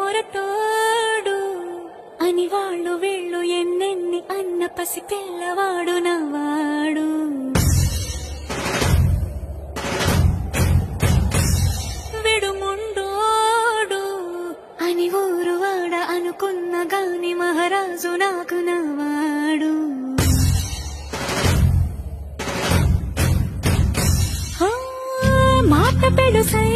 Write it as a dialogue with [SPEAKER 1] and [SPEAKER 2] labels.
[SPEAKER 1] మొరటోడు అని వాళ్ళు వీళ్ళు ఎన్నెన్ని అన్న పసి పిల్లవాడు నవ్వాడు. విడుముండోడు అని ఊరువాడ అనుకున్న గాని మహారాజు నాకు నవ్వాడు. మాట పెడుసై